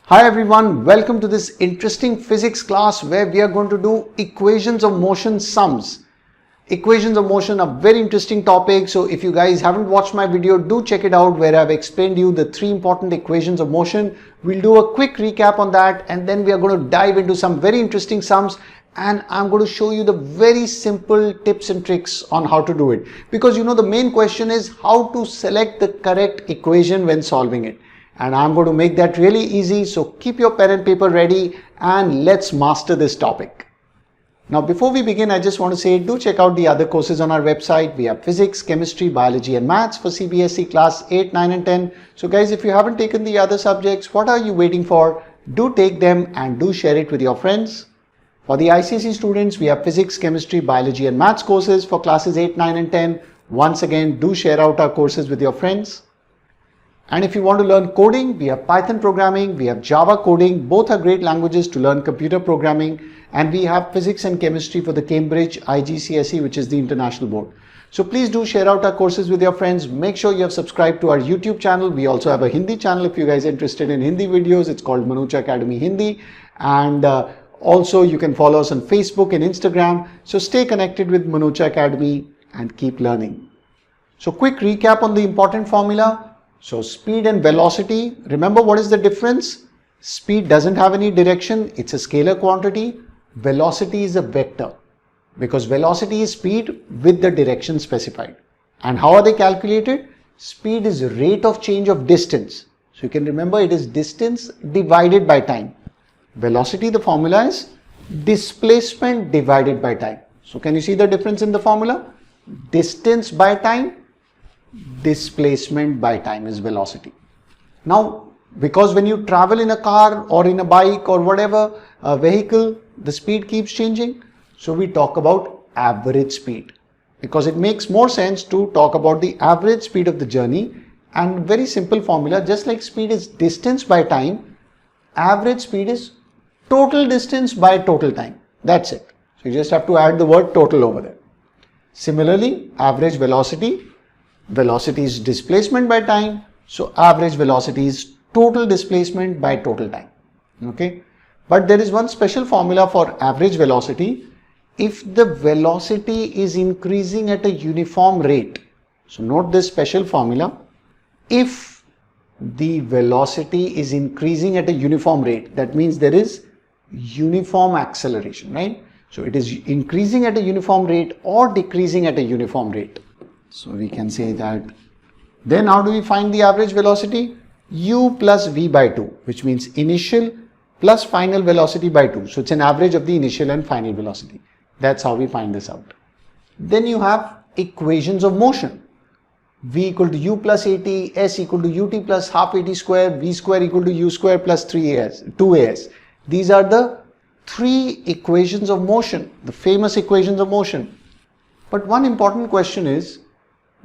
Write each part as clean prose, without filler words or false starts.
Hi everyone, welcome to this interesting physics class where we are going to do equations of motion sums. Equations of motion are very interesting topic. So if you guys haven't watched my video, do check it out where I've explained you the three important equations of motion. We'll do a quick recap on that and then we are going to dive into some very interesting sums and I'm going to show you the very simple tips and tricks on how to do it. Because the main question is how to select the correct equation when solving it. And I'm going to make that really easy. So keep your pen and paper ready and let's master this topic. Now, before we begin, I just want to say, do check out the other courses on our website. We have physics, chemistry, biology and maths for CBSE class 8, 9 and 10. So guys, if you haven't taken the other subjects, what are you waiting for? Do take them and do share it with your friends. For the ICSE students, we have physics, chemistry, biology and maths courses for classes 8, 9 and 10. Once again, do share out our courses with your friends. And if you want to learn coding, we have Python programming, we have Java coding, both are great languages to learn computer programming, and we have physics and chemistry for the Cambridge IGCSE, which is the international board. So please do share out our courses with your friends. Make sure you have subscribed to our YouTube channel. We also have a Hindi channel if you guys are interested in Hindi videos. It's called Manocha Academy Hindi. And also you can follow us on Facebook and Instagram. So stay connected with Manocha Academy and keep learning. So quick recap on the important formula. So speed and velocity, remember what is the difference? Speed doesn't have any direction, it's a scalar quantity. Velocity is a vector because velocity is speed with the direction specified. And how are they calculated? Speed is rate of change of distance. So you can remember it is distance divided by time. Velocity, the formula is displacement divided by time. So can you see the difference in the formula? Distance by time. Displacement by time is velocity. Now, because when you travel in a car or in a bike or whatever vehicle, the speed keeps changing. So we talk about average speed because it makes more sense to talk about the average speed of the journey. And very simple formula, just like speed is distance by time, average speed is total distance by total time. That's it. So you just have to add the word total over there. Similarly, average velocity. Velocity is displacement by time, so average velocity is total displacement by total time. Okay, but there is one special formula for average velocity. If the velocity is increasing at a uniform rate, so note this special formula. If the velocity is increasing at a uniform rate, that means there is uniform acceleration, right? So it is increasing at a uniform rate or decreasing at a uniform rate. So we can say that. Then how do we find the average velocity? U plus V by 2, which means initial plus final velocity by 2. So it's an average of the initial and final velocity. That's how we find this out. Then you have equations of motion. V equal to U plus AT, S equal to UT plus half AT square, V square equal to U square plus 2AS. These are the three equations of motion, the famous equations of motion. But one important question is,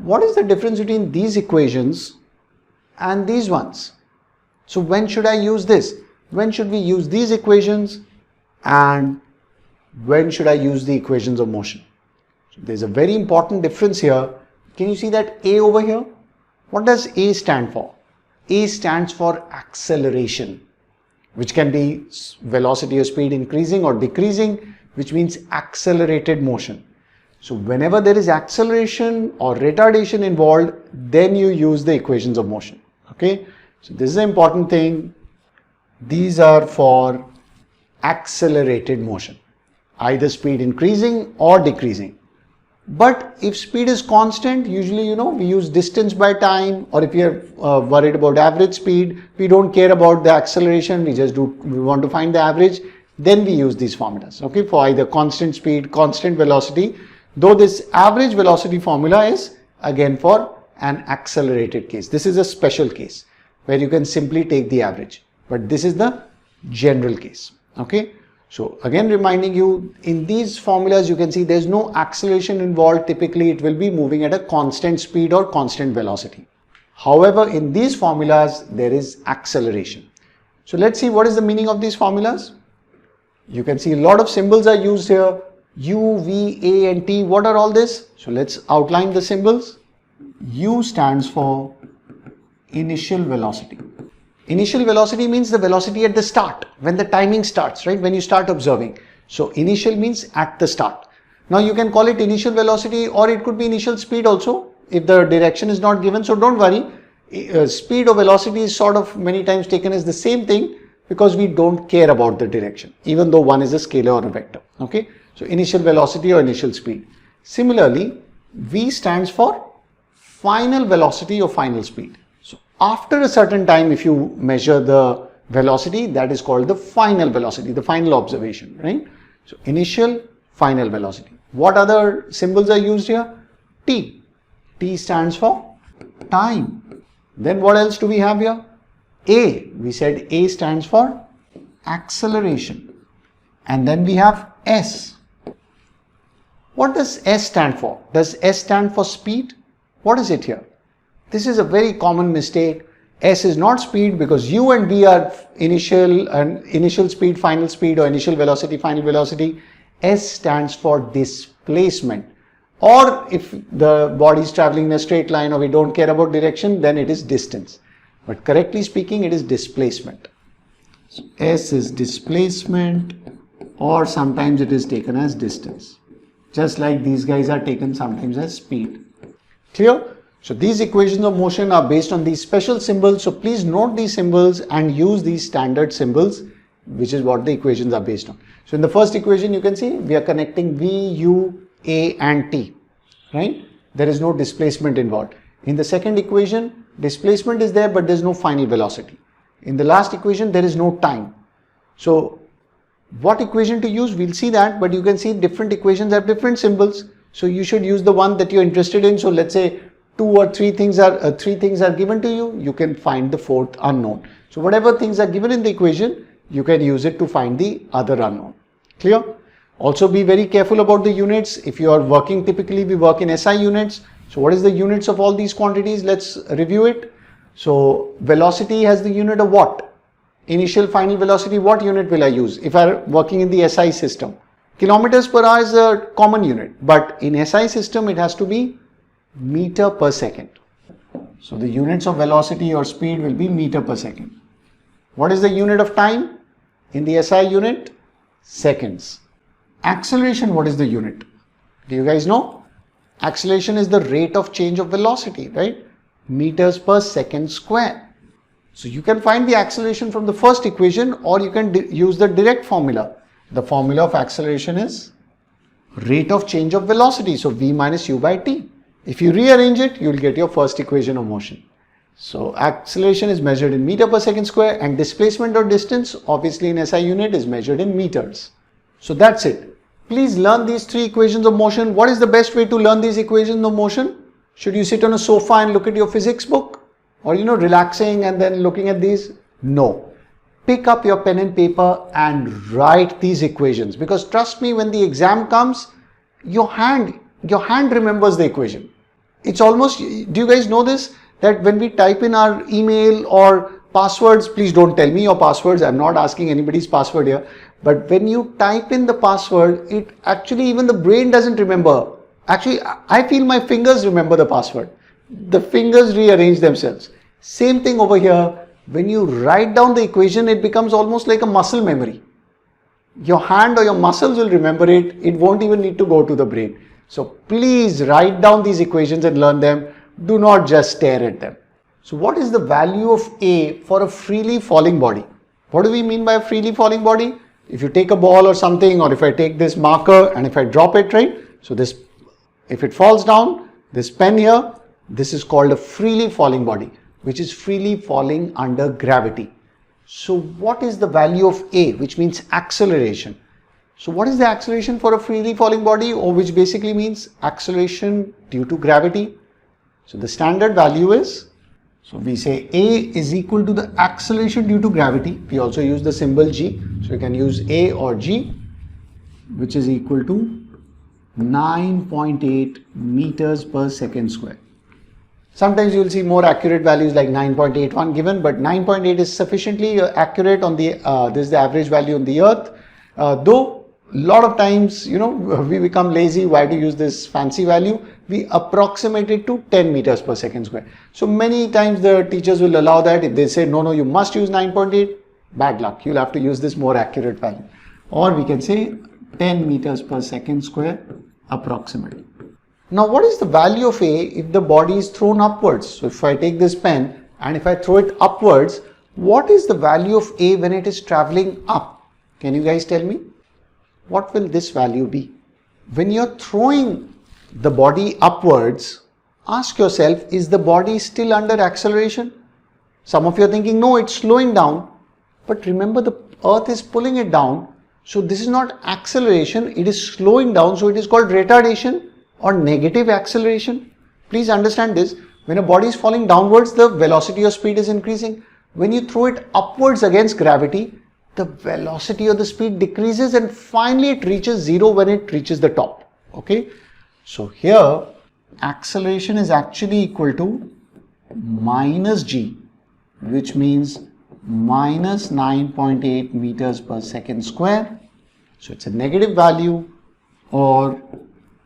what is the difference between these equations and these ones? So when should I use this? When should we use these equations and when should I use the equations of motion? So there's a very important difference here. Can you see that A over here? What does A stand for? A stands for acceleration, which can be velocity or speed increasing or decreasing, which means accelerated motion. So whenever there is acceleration or retardation involved, then you use the equations of motion. Okay. So this is the important thing. These are for accelerated motion, either speed increasing or decreasing. But if speed is constant, usually, we use distance by time, or if we are worried about average speed, we don't care about the acceleration. We want to find the average. Then we use these formulas. Okay. For either constant speed, constant velocity. Though this average velocity formula is again for an accelerated case. This is a special case where you can simply take the average, but this is the general case. Okay. So again reminding you, in these formulas you can see there's no acceleration involved. Typically it will be moving at a constant speed or constant velocity. However, in these formulas there is acceleration. So let's see what is the meaning of these formulas. You can see a lot of symbols are used here. U, V, A and T. What are all this? So let's outline the symbols. U stands for initial velocity. Initial velocity means the velocity at the start, when the timing starts, right? When you start observing. So initial means at the start. Now you can call it initial velocity, or it could be initial speed also if the direction is not given. So don't worry. Speed or velocity is sort of many times taken as the same thing because we don't care about the direction, even though one is a scalar or a vector. Okay. So initial velocity or initial speed. Similarly, V stands for final velocity or final speed. So after a certain time, if you measure the velocity, that is called the final velocity, the final observation, right? So initial, final velocity. What other symbols are used here? T. T stands for time. Then what else do we have here? A. We said A stands for acceleration. And then we have S. What does S stand for? Does S stand for speed? What is it here? This is a very common mistake. S is not speed because U and V are initial speed, final speed, or initial velocity, final velocity. S stands for displacement. Or if the body is traveling in a straight line or we don't care about direction, then it is distance. But correctly speaking, it is displacement. So S is displacement, or sometimes it is taken as distance. Just like these guys are taken sometimes as speed. Clear? So these equations of motion are based on these special symbols. So please note these symbols and use these standard symbols, which is what the equations are based on. So in the first equation, you can see we are connecting V, U, A and T, right? There is no displacement involved. In the second equation, displacement is there, but there is no final velocity. In the last equation, there is no time. So what equation to use, we'll see that, but you can see different equations have different symbols. So you should use the one that you're interested in. So let's say two or three things are given to you, you can find the fourth unknown. So whatever things are given in the equation, you can use it to find the other unknown. Clear? Also be very careful about the units. If you are working, typically we work in SI units. So what is the units of all these quantities? Let's review it. So velocity has the unit of what? Initial, final velocity, what unit will I use if I'm working in the SI system? Kilometers per hour is a common unit, but in SI system it has to be meter per second. So the units of velocity or speed will be meter per second. What is the unit of time in the SI unit? Seconds. Acceleration, what is the unit? Do you guys know? Acceleration is the rate of change of velocity, right? Meters per second square. So you can find the acceleration from the first equation, or you can use the direct formula. The formula of acceleration is rate of change of velocity. So V minus U by T. If you rearrange it, you will get your first equation of motion. So acceleration is measured in meter per second square, and displacement or distance, obviously in SI unit, is measured in meters. So that's it. Please learn these three equations of motion. What is the best way to learn these equations of motion? Should you sit on a sofa and look at your physics book? Or relaxing and then looking at these? No. Pick up your pen and paper and write these equations, because trust me, when the exam comes, your hand remembers the equation. It's almost, do you guys know this? That when we type in our email or passwords, please don't tell me your passwords. I'm not asking anybody's password here. But when you type in the password, it actually, even the brain doesn't remember. Actually, I feel my fingers remember the password. The fingers rearrange themselves. Same thing over here. When you write down the equation, it becomes almost like a muscle memory. Your hand or your muscles will remember it. It won't even need to go to the brain. So please write down these equations and learn them. Do not just stare at them. So what is the value of A for a freely falling body? What do we mean by a freely falling body? If you take a ball or something, or if I take this marker and if I drop it, right? So this, if it falls down, this pen here, this is called a freely falling body, which is freely falling under gravity. So what is the value of A, which means acceleration? So what is the acceleration for a freely falling body, or which basically means acceleration due to gravity? So the standard value is, so we say A is equal to the acceleration due to gravity. We also use the symbol G. So you can use A or G, which is equal to 9.8 meters per second square. Sometimes you will see more accurate values like 9.81 given, but 9.8 is sufficiently accurate on the, this is the average value on the earth. Though lot of times, we become lazy. Why to use this fancy value? We approximate it to 10 meters per second square. So many times the teachers will allow that. If they say, no, you must use 9.8, bad luck. You'll have to use this more accurate value. Or we can say 10 meters per second square approximately. Now, what is the value of A if the body is thrown upwards? So if I take this pen and if I throw it upwards, what is the value of A when it is traveling up? Can you guys tell me? What will this value be? When you're throwing the body upwards, ask yourself, is the body still under acceleration? Some of you are thinking, no, it's slowing down. But remember, the earth is pulling it down. So this is not acceleration, it is slowing down. So it is called retardation or negative acceleration. Please understand this. When a body is falling downwards, the velocity or speed is increasing. When you throw it upwards against gravity, the velocity or the speed decreases and finally it reaches zero when it reaches the top. Okay. So here acceleration is actually equal to minus g, which means minus 9.8 meters per second square. So it's a negative value, or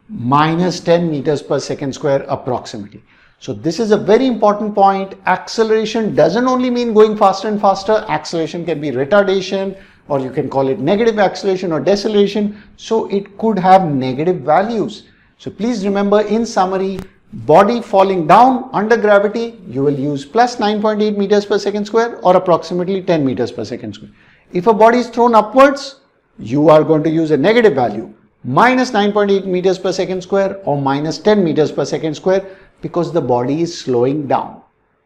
minus 10 meters per second square approximately. So this is a very important point. Acceleration doesn't only mean going faster and faster. Acceleration can be retardation, or you can call it negative acceleration or deceleration. So it could have negative values. So please remember, in summary, body falling down under gravity, you will use plus 9.8 meters per second square or approximately 10 meters per second square. If a body is thrown upwards, you are going to use a negative value, minus 9.8 meters per second square or minus 10 meters per second square, because the body is slowing down.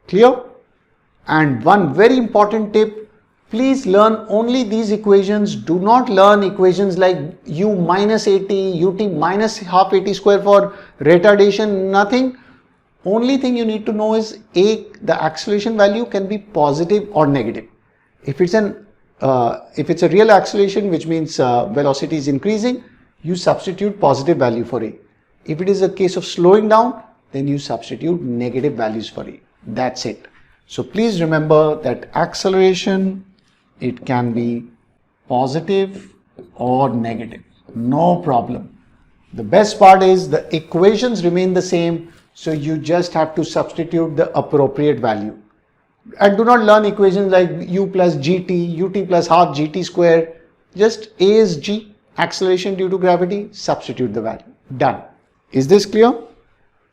Clear? And one very important tip, please learn only these equations. Do not learn equations like u minus 80, ut minus half 80 square for retardation, nothing. Only thing you need to know is A, the acceleration value can be positive or negative. If it's a real acceleration, which means velocity is increasing, you substitute positive value for A. If it is a case of slowing down, then you substitute negative values for A. That's it. So please remember that acceleration, it can be positive or negative. No problem. The best part is the equations remain the same. So you just have to substitute the appropriate value. And do not learn equations like u plus gt, ut plus half gt square. Just A is g, acceleration due to gravity, substitute the value. Done. Is this clear?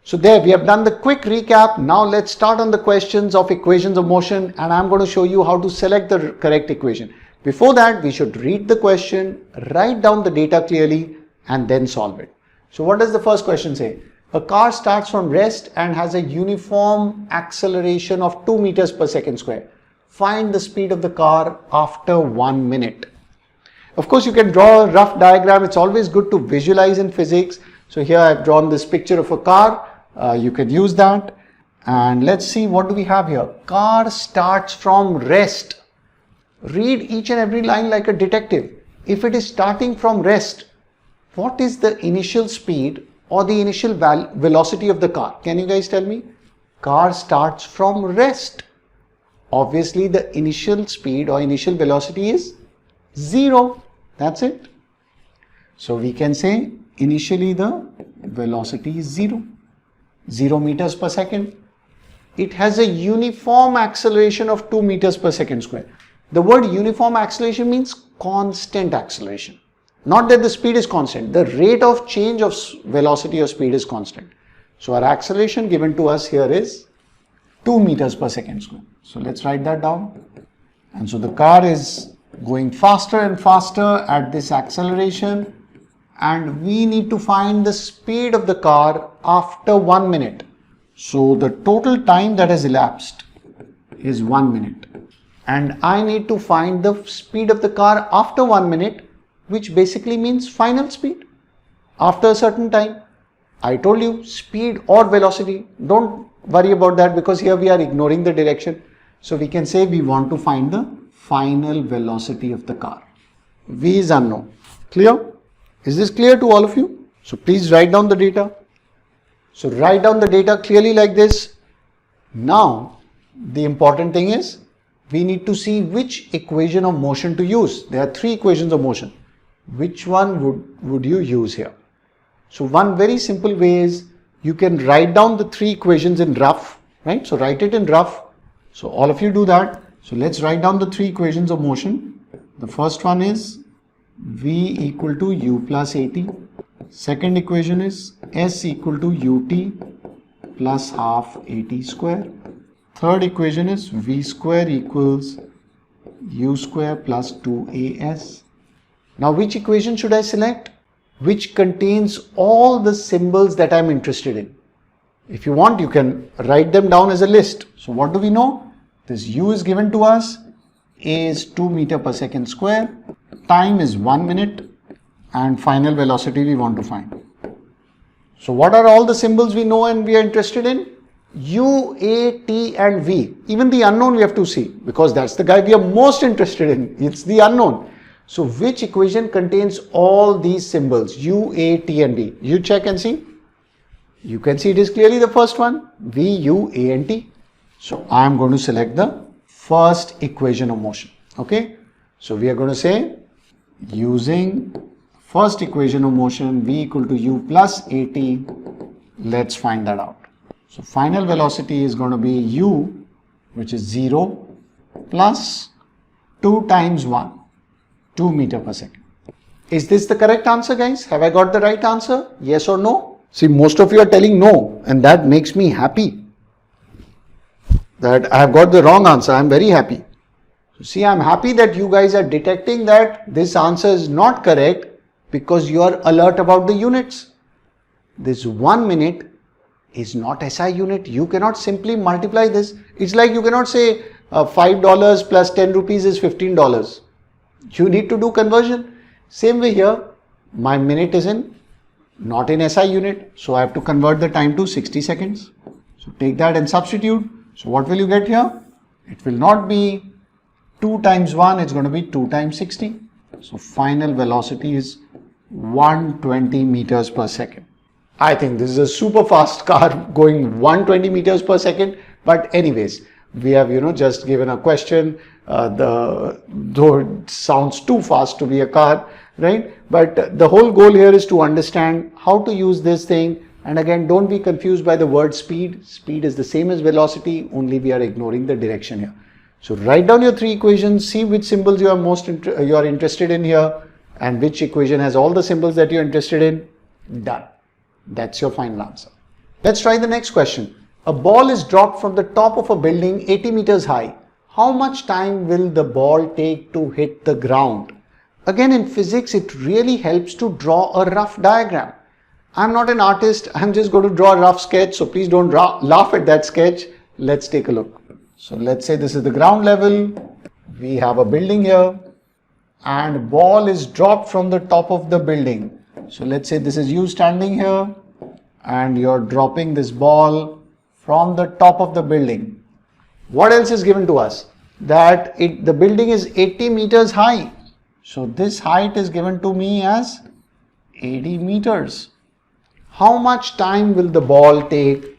So there we have done the quick recap. Now let's start on the questions of equations of motion, and I'm going to show you how to select the correct equation. Before that, we should read the question, write down the data clearly, and then solve it. So what does the first question say? A car starts from rest and has a uniform acceleration of 2 meters per second square. Find the speed of the car after 1 minute. Of course, you can draw a rough diagram. It's always good to visualize in physics. So here I've drawn this picture of a car. You can use that. And let's see, what do we have here? Car starts from rest. Read each and every line like a detective. If it is starting from rest, what is the initial speed or the initial velocity of the car? Can you guys tell me? Car starts from rest. Obviously, the initial speed or initial velocity is 0. That's it. So we can say initially the velocity is 0 meters per second. It has a uniform acceleration of 2 meters per second square. The word uniform acceleration means constant acceleration. Not that the speed is constant. The rate of change of velocity or speed is constant. So our acceleration given to us here is 2 meters per second square. So let's write that down. And so the car is going faster and faster at this acceleration. And we need to find the speed of the car after 1 minute. So the total time that has elapsed is 1 minute. And I need to find the speed of the car after 1 minute, which basically means final speed after a certain time. I told you speed or velocity. Don't worry about that, because here we are ignoring the direction. So we can say we want to find the final velocity of the car. V is unknown. Clear? Is this clear to all of you? So please write down the data. So write down the data clearly like this. Now the important thing is we need to see which equation of motion to use. There are 3 equations of motion. which one would you use here? So one very simple way is you can write down the three equations in rough, right? So write it in rough. So all of you do that. So let's write down the three equations of motion. The first one is V equal to U plus AT. Second equation is S equal to UT plus half AT square. Third equation is V square equals U square plus 2AS. Now which equation should I select? Which contains all the symbols that I'm interested in. If you want, you can write them down as a list. So what do we know? This U is given to us, A is 2 meter per second square, time is 1 minute, and final velocity we want to find. So what are all the symbols we know and we are interested in? U, A, T and V. Even the unknown we have to see, because that's the guy we are most interested in. It's the unknown. So which equation contains all these symbols? U, A, T and V. You check and see. You can see it is clearly the first one. V, U, A and T. So I am going to select the first equation of motion. Okay. So we are going to say using first equation of motion V equal to U plus AT. Let's find that out. So final velocity is going to be U, which is 0 plus 2 times 1, 2 meter per second. Is this the correct answer, guys? Have I got the right answer? Yes or no? See, most of you are telling no, and that makes me happy. That I have got the wrong answer. I am very happy. So see, I am happy that you guys are detecting that this answer is not correct because you are alert about the units. This 1 minute is not SI unit. You cannot simply multiply this. It's like you cannot say $5 plus 10 rupees is $15. You need to do conversion. Same way here, my minute is not in SI unit. So I have to convert the time to 60 seconds. So take that and substitute. So what will you get here? It will not be 2 times 1. It's going to be 2 times 60. So final velocity is 120 meters per second. I think this is a super fast car going 120 meters per second. But anyways, we have, just given a question. Though it sounds too fast to be a car, right? But the whole goal here is to understand how to use this thing. And again, don't be confused by the word speed. Speed is the same as velocity, only we are ignoring the direction here. So write down your three equations, see which symbols you are interested in here, and which equation has all the symbols that you're interested in. Done. That's your final answer. Let's try the next question. A ball is dropped from the top of a building 80 meters high. How much time will the ball take to hit the ground? Again, in physics, it really helps to draw a rough diagram. I'm not an artist. I'm just going to draw a rough sketch. So please don't laugh at that sketch. Let's take a look. So let's say this is the ground level. We have a building here and ball is dropped from the top of the building. So let's say this is you standing here and you're dropping this ball from the top of the building. What else is given to us? That the building is 80 meters high. So this height is given to me as 80 meters. How much time will the ball take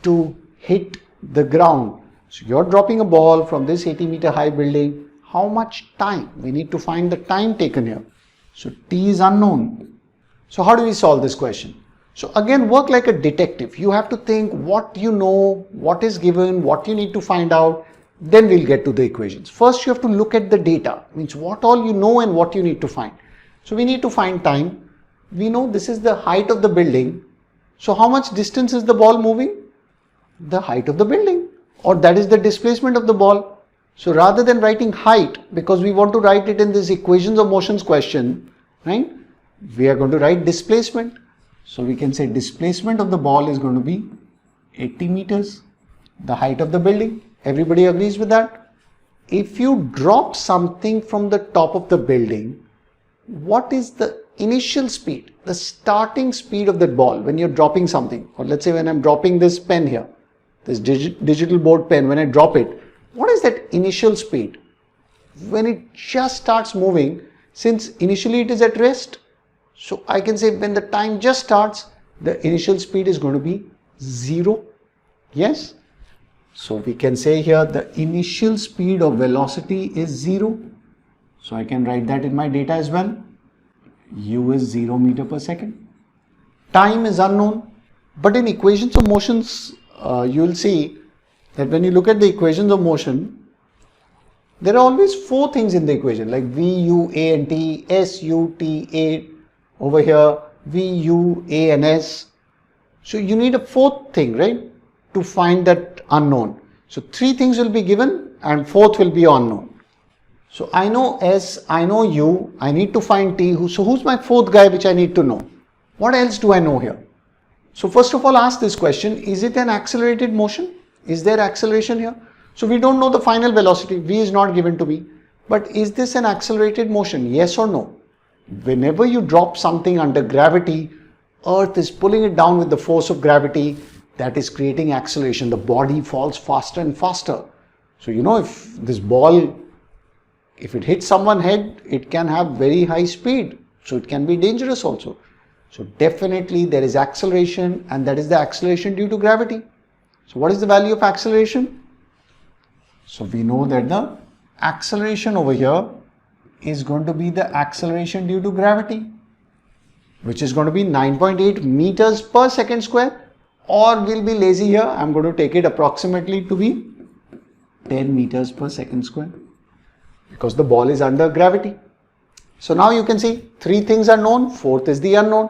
to hit the ground? So you're dropping a ball from this 80 meter high building. How much time? We need to find the time taken here. So T is unknown. So how do we solve this question? So again, work like a detective. You have to think what you know, what is given, what you need to find out. Then we'll get to the equations. First, you have to look at the data. Means what all you know and what you need to find. So we need to find time. We know this is the height of the building. So how much distance is the ball moving? The height of the building, or that is the displacement of the ball. So rather than writing height, because we want to write it in this equations of motions question, right? We are going to write displacement. So we can say displacement of the ball is going to be 80 meters, the height of the building. Everybody agrees with that? If you drop something from the top of the building, what is the initial speed, the starting speed of that ball when you're dropping something? Or let's say when I'm dropping this pen here, this digital board pen, when I drop it, what is that initial speed? When it just starts moving, since initially it is at rest, so I can say when the time just starts, the initial speed is going to be 0. Yes? So we can say here the initial speed of velocity is 0. So I can write that in my data as well. u is 0 meter per second. Time is unknown, but in equations of motions, you will see that when you look at the equations of motion, there are always four things in the equation, like v, u, a and t, s, u, t, a over here, v, u, a and s. So you need a fourth thing, right, to find that unknown. So three things will be given and fourth will be unknown. So I know s, I know u, I need to find t. So who's my fourth guy which I need to know? What else do I know here? So first of all, ask this question, is it an accelerated motion? Is there acceleration here? So we don't know the final velocity, v is not given to me. But is this an accelerated motion? Yes or no? Whenever you drop something under gravity, Earth is pulling it down with the force of gravity that is creating acceleration. The body falls faster and faster. So you know, if this ball, if it hits someone's head, it can have very high speed. So it can be dangerous also. So definitely there is acceleration, and that is the acceleration due to gravity. So what is the value of acceleration? So we know that the acceleration over here is going to be the acceleration due to gravity, which is going to be 9.8 meters per second square, or we'll be lazy here. I'm going to take it approximately to be 10 meters per second square because the ball is under gravity. So now you can see three things are known, fourth is the unknown.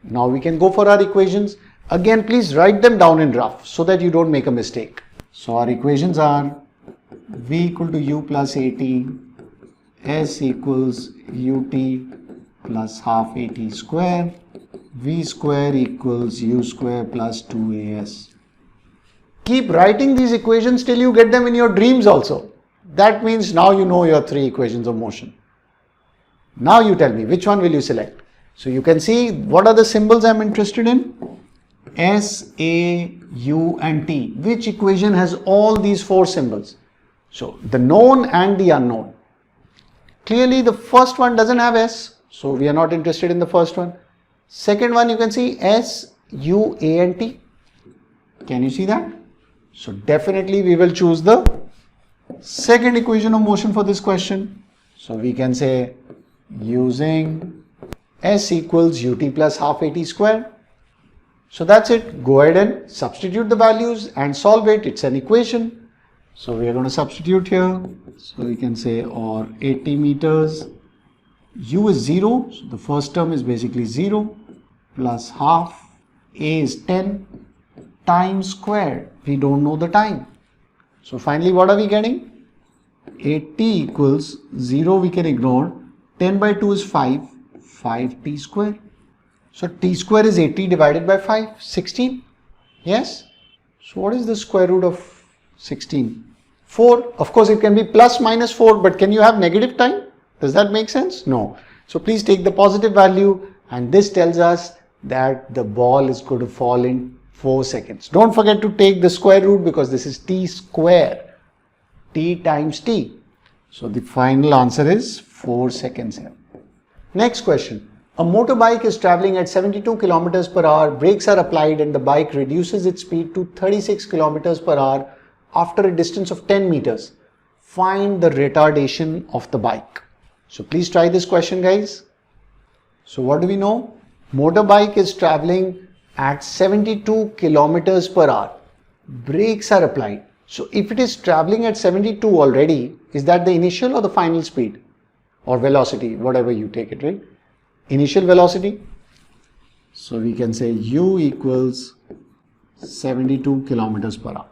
Now we can go for our equations. Again, please write them down in rough so that you don't make a mistake. So our equations are v equal to u plus at, s equals ut plus half at square, v square equals u square plus 2as. Keep writing these equations till you get them in your dreams also. That means now you know your three equations of motion. Now you tell me, which one will you select? So you can see what are the symbols I am interested in. S, A, U and T. Which equation has all these four symbols? So the known and the unknown. Clearly the first one doesn't have S. So we are not interested in the first one. Second one you can see S, U, A and T. Can you see that? So definitely we will choose the second equation of motion for this question. So we can say using S equals ut plus half at square. So that's it. Go ahead and substitute the values and solve it. It's an equation. So we are going to substitute here. So we can say or 80 meters. U is 0. So the first term is basically 0 plus half. A is 10 times squared. We don't know the time. So finally what are we getting? 80 equals 0 we can ignore. 10 by 2 is 5. 5t square. So t square is 80 divided by 5, 16. Yes. So what is the square root of 16? 4. Of course it can be plus minus 4, but can you have negative time? Does that make sense? No. So please take the positive value, and this tells us that the ball is going to fall in 4 seconds. Don't forget to take the square root because this is t square. T times t. So the final answer is 4 seconds here. Next question. A motorbike is traveling at 72 kilometers per hour, brakes are applied and the bike reduces its speed to 36 kilometers per hour after a distance of 10 meters. Find the retardation of the bike. So please try this question, guys. So what do we know? Motorbike is traveling at 72 kilometers per hour. Brakes are applied. So if it is traveling at 72 already, is that the initial or the final speed? Or velocity, whatever you take it, right? Initial velocity. So we can say u equals 72 kilometers per hour.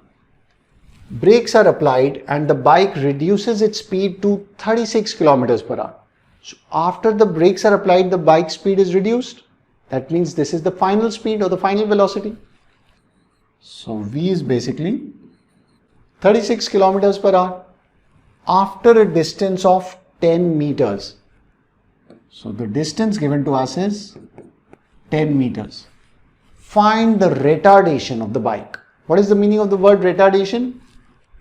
Brakes are applied and the bike reduces its speed to 36 kilometers per hour. So after the brakes are applied, the bike speed is reduced. That means this is the final speed or the final velocity. So v is basically 36 kilometers per hour after a distance of 10 meters. So the distance given to us is 10 meters. Find the retardation of the bike. What is the meaning of the word retardation?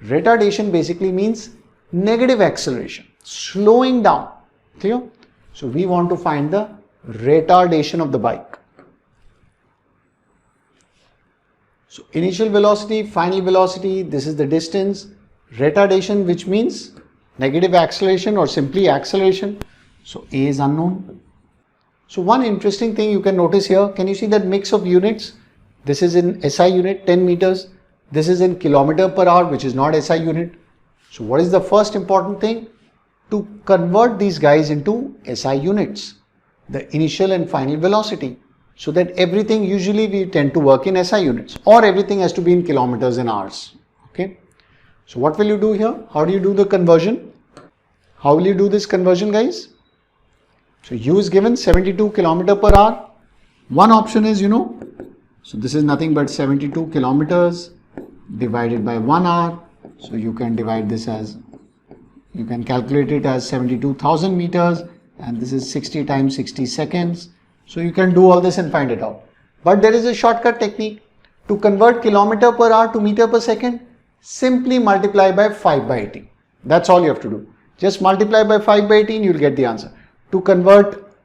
Retardation basically means negative acceleration, slowing down. Clear? So we want to find the retardation of the bike. So initial velocity, final velocity, this is the distance. Retardation, which means negative acceleration or simply acceleration. So A is unknown. So one interesting thing you can notice here, can you see that mix of units? This is in SI unit, 10 meters. This is in kilometer per hour, which is not SI unit. So what is the first important thing? To convert these guys into SI units, the initial and final velocity, so that everything usually we tend to work in SI units, or everything has to be in kilometers and hours. Okay. So what will you do here? How do you do the conversion? How will you do this conversion, guys? So U is given 72 kilometer per hour. One option is, so this is nothing but 72 kilometers divided by 1 hour. So you can divide this as, you can calculate it as 72,000 meters, and this is 60 times 60 seconds. So you can do all this and find it out. But there is a shortcut technique. To convert kilometer per hour to meter per second, simply multiply by 5 by 18. That's all you have to do. Just multiply by 5 by 18, you'll get the answer. To convert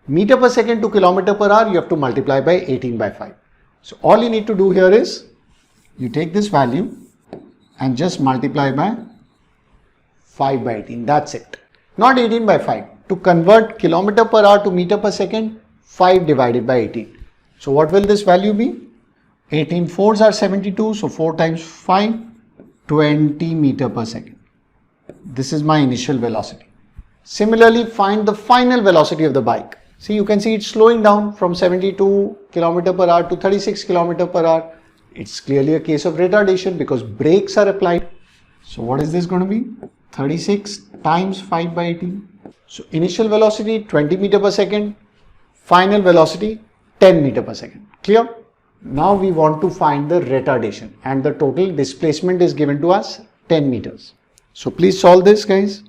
meter per second to kilometer per hour, you have to multiply by 18 by 5. So all you need to do here is, you take this value and just multiply by 5 by 18. That's it. Not 18 by 5. To convert kilometer per hour to meter per second, 5 divided by 18. So what will this value be? 18 fours are 72. So 4 times 5, 20 meter per second. This is my initial velocity. Similarly, find the final velocity of the bike. See, you can see it's slowing down from 72 km per hour to 36 km per hour. It's clearly a case of retardation because brakes are applied. So what is this going to be? 36 times 5 by 18. So initial velocity 20 meter per second, final velocity 10 meter per second. Clear? Now we want to find the retardation, and the total displacement is given to us 10 meters. So please solve this, guys.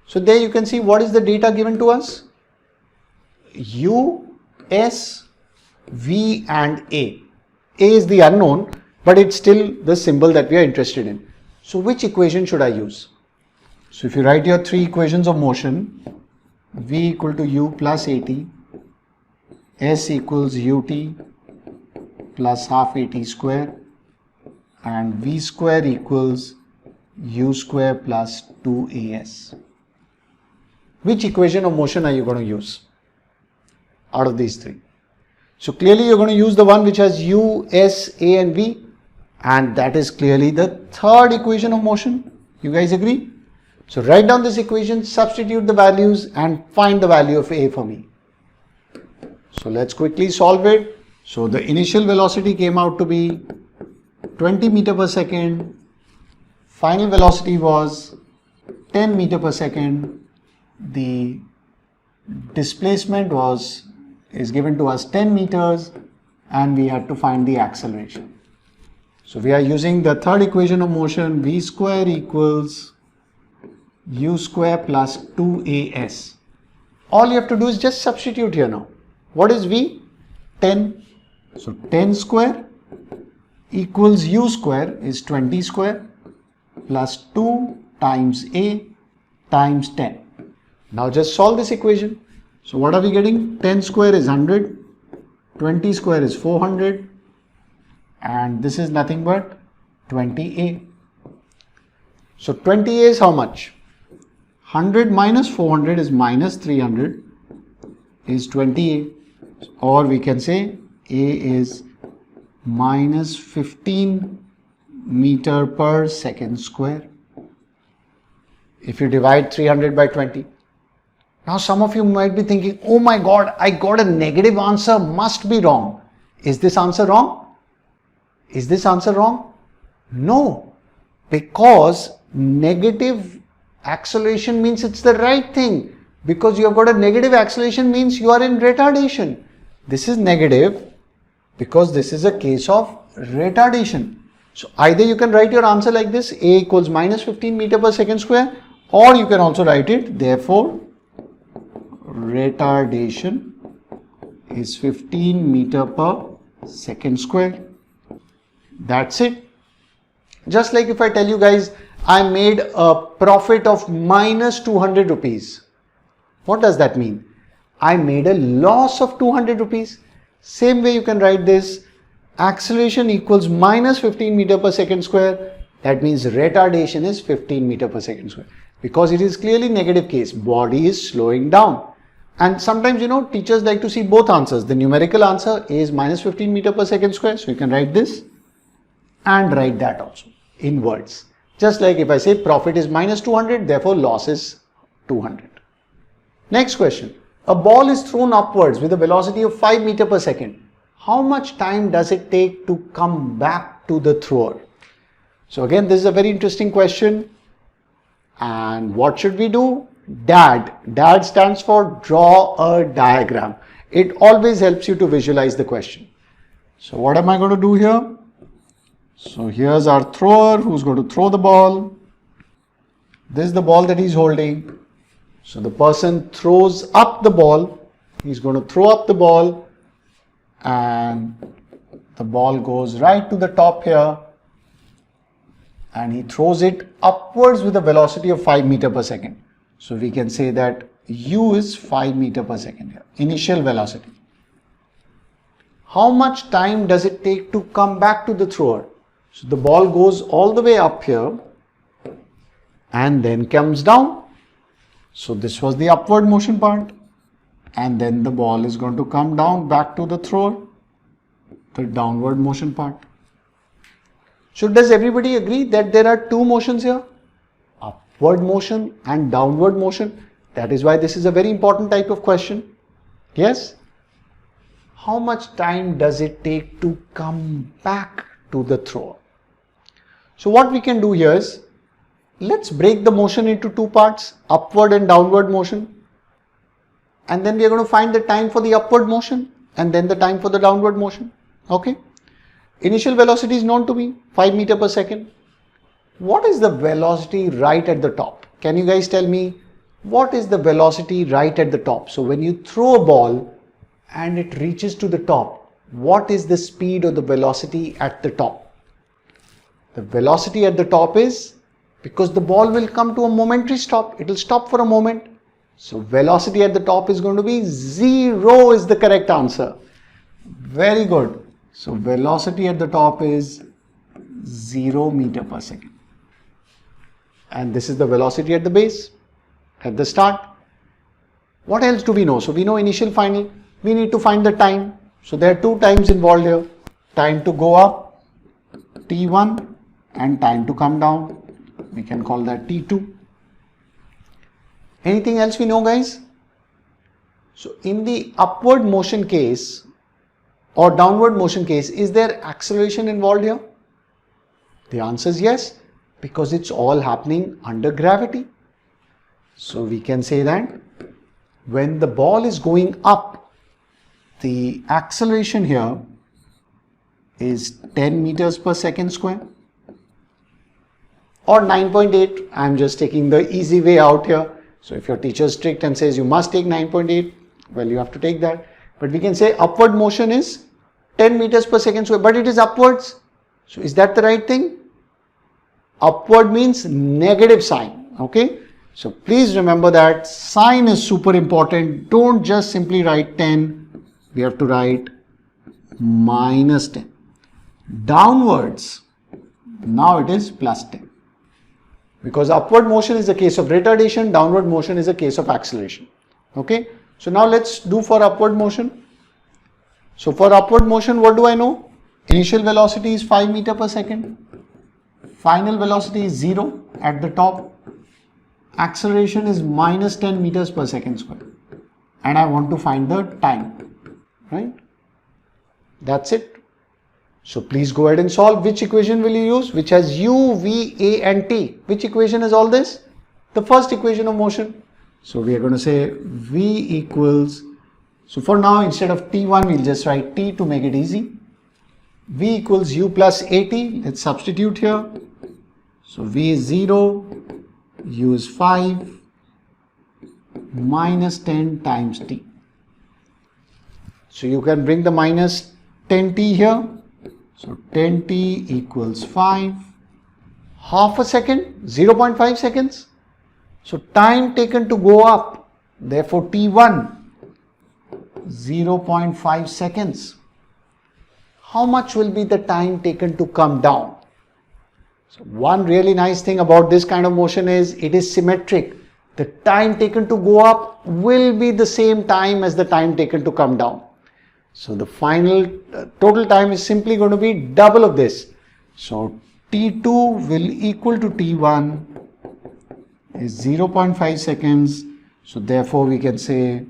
So there you can see what is the data given to us. U, S, V and A. A is the unknown, but it's still the symbol that we are interested in. So which equation should I use? So if you write your three equations of motion, V equal to U plus AT, S equals UT plus half AT square, and V square equals U square plus 2AS. Which equation of motion are you going to use out of these three? So clearly you're going to use the one which has U, S, A and V, and that is clearly the third equation of motion. You guys agree? So write down this equation, substitute the values and find the value of A for me. So let's quickly solve it. So the initial velocity came out to be 20 meter per second. Final velocity was 10 meter per second. The displacement is given to us 10 meters, and we had to find the acceleration. So we are using the third equation of motion, V square equals U square plus 2AS. All you have to do is just substitute here now. What is V? 10. So 10 square equals U square is 20 square plus 2 times A times 10. Now just solve this equation. So what are we getting? 10 square is 100, 20 square is 400, and this is nothing but 20A. So 20A is how much? 100 minus 400 is minus 300 is 20A, or we can say A is minus 15 meter per second square if you divide 300 by 20. Now some of you might be thinking, oh my God, I got a negative answer, must be wrong. Is this answer wrong? Is this answer wrong? No, because negative acceleration means it's the right thing. Because you have got a negative acceleration means you are in retardation. This is negative because this is a case of retardation. So either you can write your answer like this, A equals minus 15 meter per second square, or you can also write it, therefore retardation is 15 meter per second square. That's it. Just like if I tell you guys, I made a profit of minus 200 rupees. What does that mean? I made a loss of 200 rupees. Same way you can write this, acceleration equals minus 15 meter per second square. That means retardation is 15 meter per second square. Because it is clearly negative case, body is slowing down. And sometimes, teachers like to see both answers. The numerical answer is minus 15 meter per second square. So you can write this and write that also in words. Just like if I say profit is minus 200, therefore loss is 200. Next question. A ball is thrown upwards with a velocity of 5 meter per second. How much time does it take to come back to the thrower? So again, this is a very interesting question. And what should we do? DAD. DAD stands for draw a diagram. It always helps you to visualize the question. So what am I going to do here? So here's our thrower who's going to throw the ball. This is the ball that he's holding. So the person throws up the ball. He's going to throw up the ball and the ball goes right to the top here and he throws it upwards with a velocity of 5 meter per second. So we can say that U is 5 meter per second here, initial velocity. How much time does it take to come back to the thrower? So the ball goes all the way up here and then comes down. So this was the upward motion part. And then the ball is going to come down back to the thrower, the downward motion part. So does everybody agree that there are two motions here? Upward motion and downward motion. That is why this is a very important type of question. Yes? How much time does it take to come back to the thrower? So what we can do here is, let's break the motion into two parts, upward and downward motion. And then we are going to find the time for the upward motion and then the time for the downward motion. Okay. Initial velocity is known to me, 5 meter per second. What is the velocity right at the top? Can you guys tell me what is the velocity right at the top? So when you throw a ball and it reaches to the top, what is the speed or the velocity at the top? The velocity at the top is, because the ball will come to a momentary stop, it will stop for a moment. So velocity at the top is going to be 0 is the correct answer. Very good. So velocity at the top is 0 meter per second. And this is the velocity at the base, at the start. What else do we know? So we know initial, final. We need to find the time. So there are two times involved here. Time to go up, T1, and time to come down. We can call that T2. Anything else we know, guys? So in the upward motion case or downward motion case, is there acceleration involved here? The answer is yes, because it's all happening under gravity. So we can say that when the ball is going up, the acceleration here is 10 meters per second square or 9.8. I'm just taking the easy way out here. So if your teacher is strict and says you must take 9.8, well, you have to take that. But we can say upward motion is 10 meters per second square, but it is upwards. So is that the right thing? Upward means negative sign. Okay. So please remember that sign is super important. Don't just simply write 10. We have to write minus 10. Downwards, now it is plus 10. Because upward motion is a case of retardation, downward motion is a case of acceleration. Okay. So now let's do for upward motion. So for upward motion, what do I know? Initial velocity is 5 meter per second. Final velocity is 0 at the top. Acceleration is minus 10 meters per second square. And I want to find the time. Right? That's it. So please go ahead and solve. Which equation will you use? Which has u, v, a and t. Which equation is all this? The first equation of motion. So we are going to say v equals, so for now instead of t1 we'll just write t to make it easy. V equals u plus at. Let's substitute here. So v is 0, u is 5, minus 10 times t. So you can bring the minus 10t here. So 10t equals 5. Half a second, 0.5 seconds. So time taken to go up, therefore t1, 0.5 seconds. How much will be the time taken to come down? So one really nice thing about this kind of motion is it is symmetric. the time taken to go up will be the same time as the time taken to come down. So the final total time is simply going to be double of this. So T2 will equal to T1 is 0.5 seconds. So therefore we can say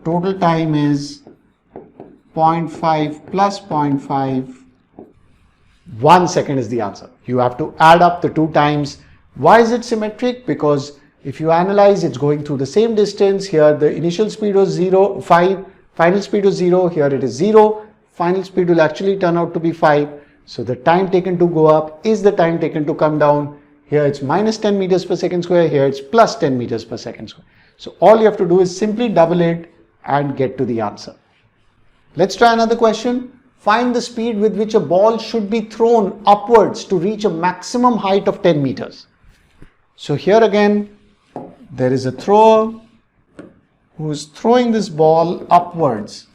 total time is 0.5 plus 0.5. 1 second is the answer. You have to add up the two times. Why is it symmetric? Because if you analyze, it's going through the same distance. Here the initial speed was 5, final speed was 0, here it is 0, final speed will actually turn out to be 5. So the time taken to go up is the time taken to come down. Here it's minus 10 meters per second square, here it's plus 10 meters per second square. So all you have to do is simply double it and get to the answer. Let's try another question. Find the speed with which a ball should be thrown upwards to reach a maximum height of 10 meters. So here again, there is a thrower who is throwing this ball upwards,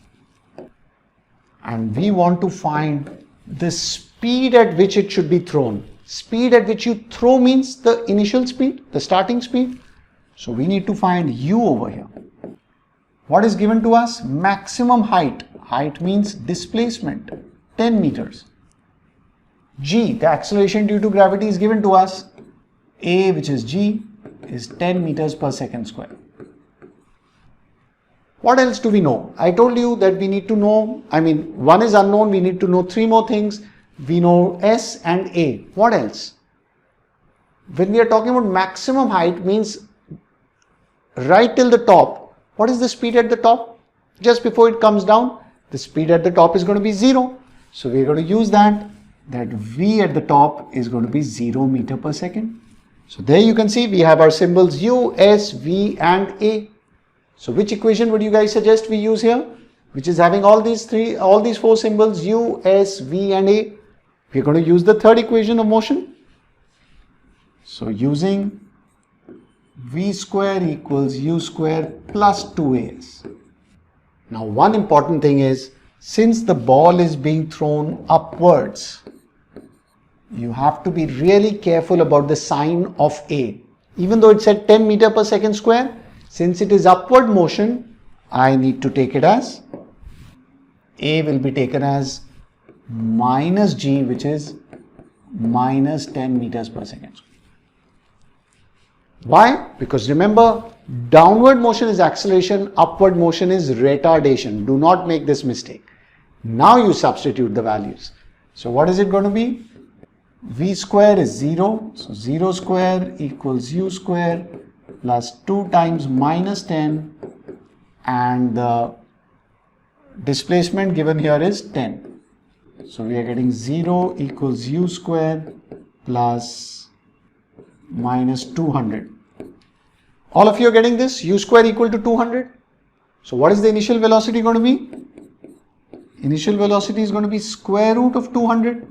and we want to find the speed at which it should be thrown. Speed at which you throw means the initial speed, the starting speed. So we need to find u over here. What is given to us? Maximum height. Height means displacement, 10 meters. G, the acceleration due to gravity, is given to us. A, which is G, is 10 meters per second square. What else do we know? I told you that we need to know, one is unknown, we need to know three more things. We know S and A. What else? When we are talking about maximum height, means right till the top. What is the speed at the top? Just before it comes down, the speed at the top is going to be 0. So we are going to use that V at the top is going to be 0 meter per second. So there you can see we have our symbols U, S, V and A. So which equation would you guys suggest we use here? Which is having all these four symbols U, S, V and A. We are going to use the third equation of motion. So using V square equals U square plus 2AS. Now one important thing is, since the ball is being thrown upwards, you have to be really careful about the sign of A. Even though it's at 10 meter per second square, since it is upward motion, I need to take it as, A will be taken as minus G, which is minus 10 meters per second square. Why? Because remember, downward motion is acceleration, upward motion is retardation. Do not make this mistake. Now you substitute the values. So what is it going to be? V square is 0. So 0 square equals U square plus 2 times minus 10, and the displacement given here is 10. So we are getting 0 equals U square plus minus 200. All of you are getting this? U square equal to 200. So what is the initial velocity going to be? Initial velocity is going to be square root of 200.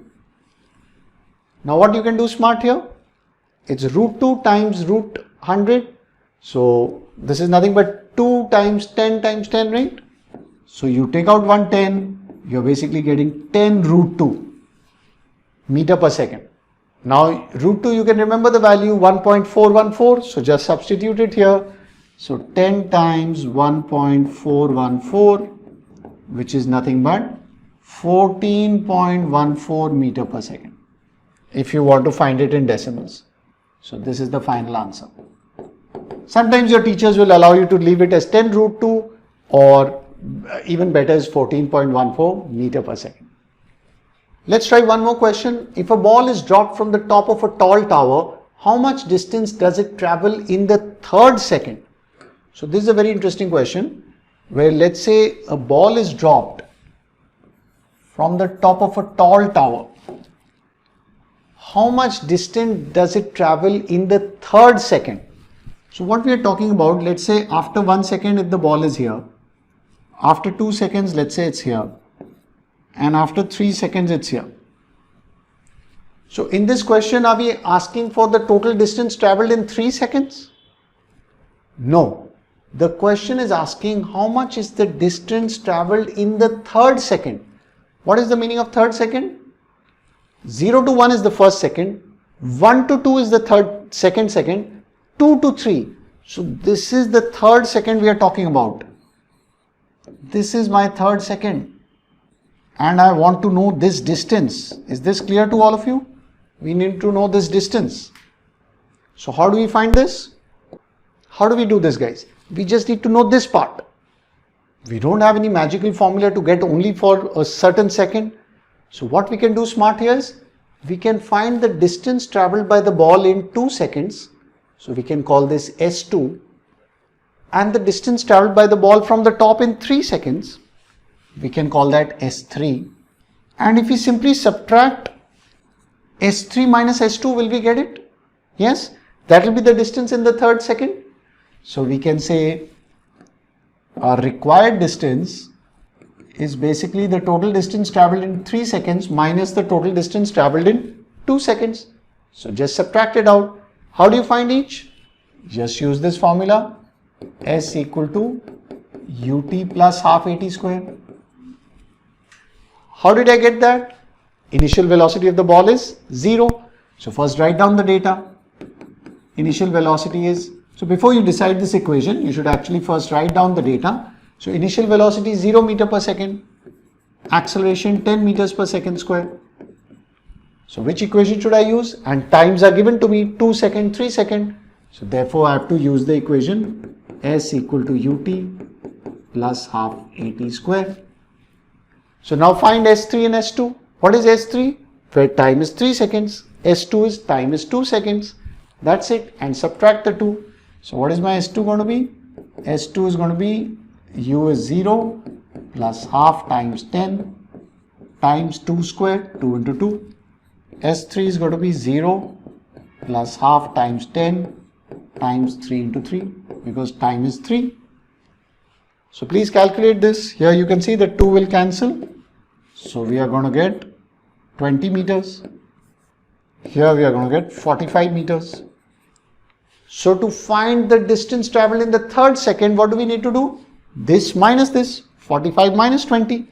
Now what you can do smart here? It's root 2 times root 100. So this is nothing but 2 times 10 times 10, right? So you take out 110, you're basically getting 10 root 2 meter per second. Now root 2, you can remember the value 1.414, so just substitute it here. So 10 times 1.414, which is nothing but 14.14 meter per second, if you want to find it in decimals. So this is the final answer. Sometimes your teachers will allow you to leave it as 10 root 2, or even better is 14.14 meter per second. Let's try one more question. If a ball is dropped from the top of a tall tower, how much distance does it travel in the third second? So this is a very interesting question, where let's say a ball is dropped from the top of a tall tower. How much distance does it travel in the third second? So what we are talking about, let's say after 1 second if the ball is here, after 2 seconds let's say it's here, and after 3 seconds it's here. So in this question, are we asking for the total distance traveled in 3 seconds? No. The question is asking how much is the distance traveled in the third second. What is the meaning of third second? 0 to 1 is the first second, 1 to 2 is the second second, 2 to 3. So this is the third second we are talking about. This is my third second. And I want to know this distance. Is this clear to all of you? We need to know this distance. So how do we find this? How do we do this, guys? We just need to know this part. We don't have any magical formula to get only for a certain second. So what we can do smart here is, we can find the distance traveled by the ball in 2 seconds. So we can call this S2. And the distance traveled by the ball from the top in 3 seconds. We can call that S3. And if we simply subtract S3 minus S2, will we get it? Yes, that will be the distance in the third second. So we can say our required distance is basically the total distance traveled in 3 seconds minus the total distance traveled in 2 seconds. So just subtract it out. How do you find each? Just use this formula. S equal to ut plus half at square. How did I get that? Initial velocity of the ball is 0. So first write down the data. Initial velocity is, so before you decide this equation, you should actually first write down the data. So initial velocity is 0 meter per second. Acceleration 10 meters per second square. So which equation should I use? And times are given to me, 2 second, 3 second. So therefore I have to use the equation S equal to ut plus half at square. So now find S3 and S2. What is S3? Where time is 3 seconds. S2 is time is 2 seconds. That's it. And subtract the 2. So what is my S2 going to be? S2 is going to be u is 0 plus half times 10 times 2 square, 2 into 2. S3 is going to be 0 plus half times 10 times 3 into 3 because time is 3. So please calculate this. Here you can see the 2 will cancel. So we are going to get 20 meters. Here we are going to get 45 meters. So to find the distance traveled in the third second, what do we need to do? This minus this, 45 minus 20.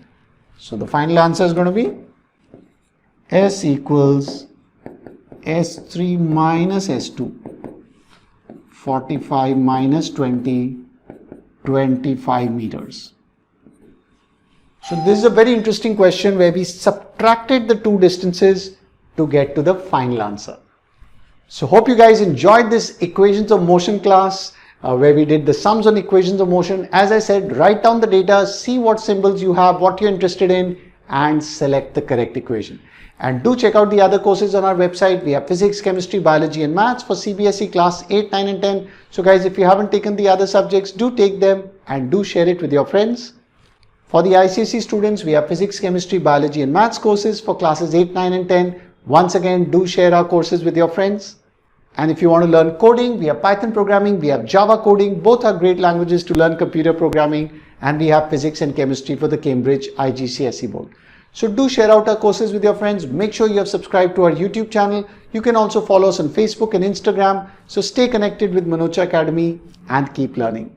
So the final answer is going to be S equals S3 minus S2. 45 minus 20, 25 meters. So this is a very interesting question where we subtracted the two distances to get to the final answer. So hope you guys enjoyed this equations of motion class where we did the sums on equations of motion. As I said, write down the data, see what symbols you have, what you're interested in, and select the correct equation. And do check out the other courses on our website. We have physics, chemistry, biology and maths for CBSE class 8, 9 and 10. So guys, if you haven't taken the other subjects, do take them and do share it with your friends. For the ICSE students, we have physics, chemistry, biology and maths courses for classes 8, 9 and 10. Once again, do share our courses with your friends. And if you want to learn coding, we have Python programming, we have Java coding. Both are great languages to learn computer programming. And we have physics and chemistry for the Cambridge IGCSE board. So do share out our courses with your friends. Make sure you have subscribed to our YouTube channel. You can also follow us on Facebook and Instagram. So stay connected with Manocha Academy and keep learning.